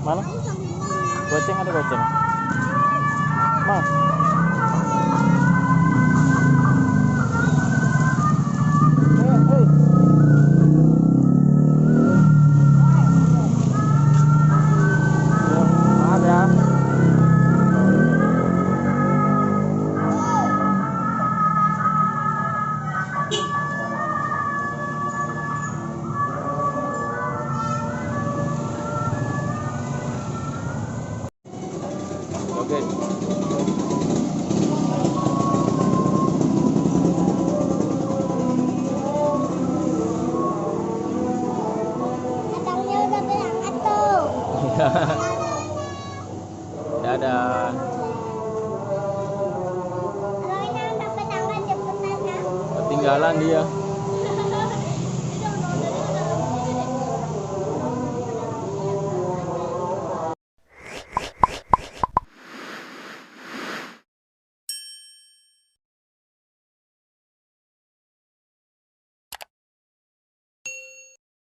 Mana? Goceng ada goceng. Mas. Hei. Maaf ya. Oke. Katanya udah berangkat tuh. Dadah. Kalau ini udah berangkat cepetan ya. Ketinggalan dia.